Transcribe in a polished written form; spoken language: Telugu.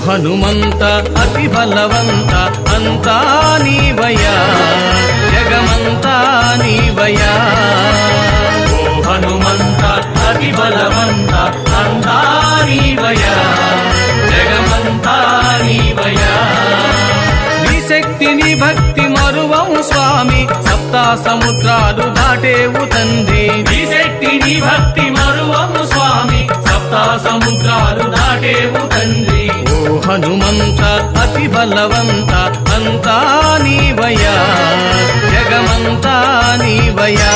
హనుమంత అతి బలవంత అంతా నీవయా జగమంతా నీవయా ఓ హనుమంత అతి బలవంత అంతా నీవయా జగమంతా నీవయా నీ శక్తిని భక్తి మరువం స్వామి సప్తా సముద్రాలు దాటేవు తండ్రి నీ శక్తిని భక్తి మరువం స్వామి సప్తా సముద్రాలు దాటేవు తండ్రి ఓ హనుమంత అతి బలవంత అంతా నీవయా జగమంతా నీవయా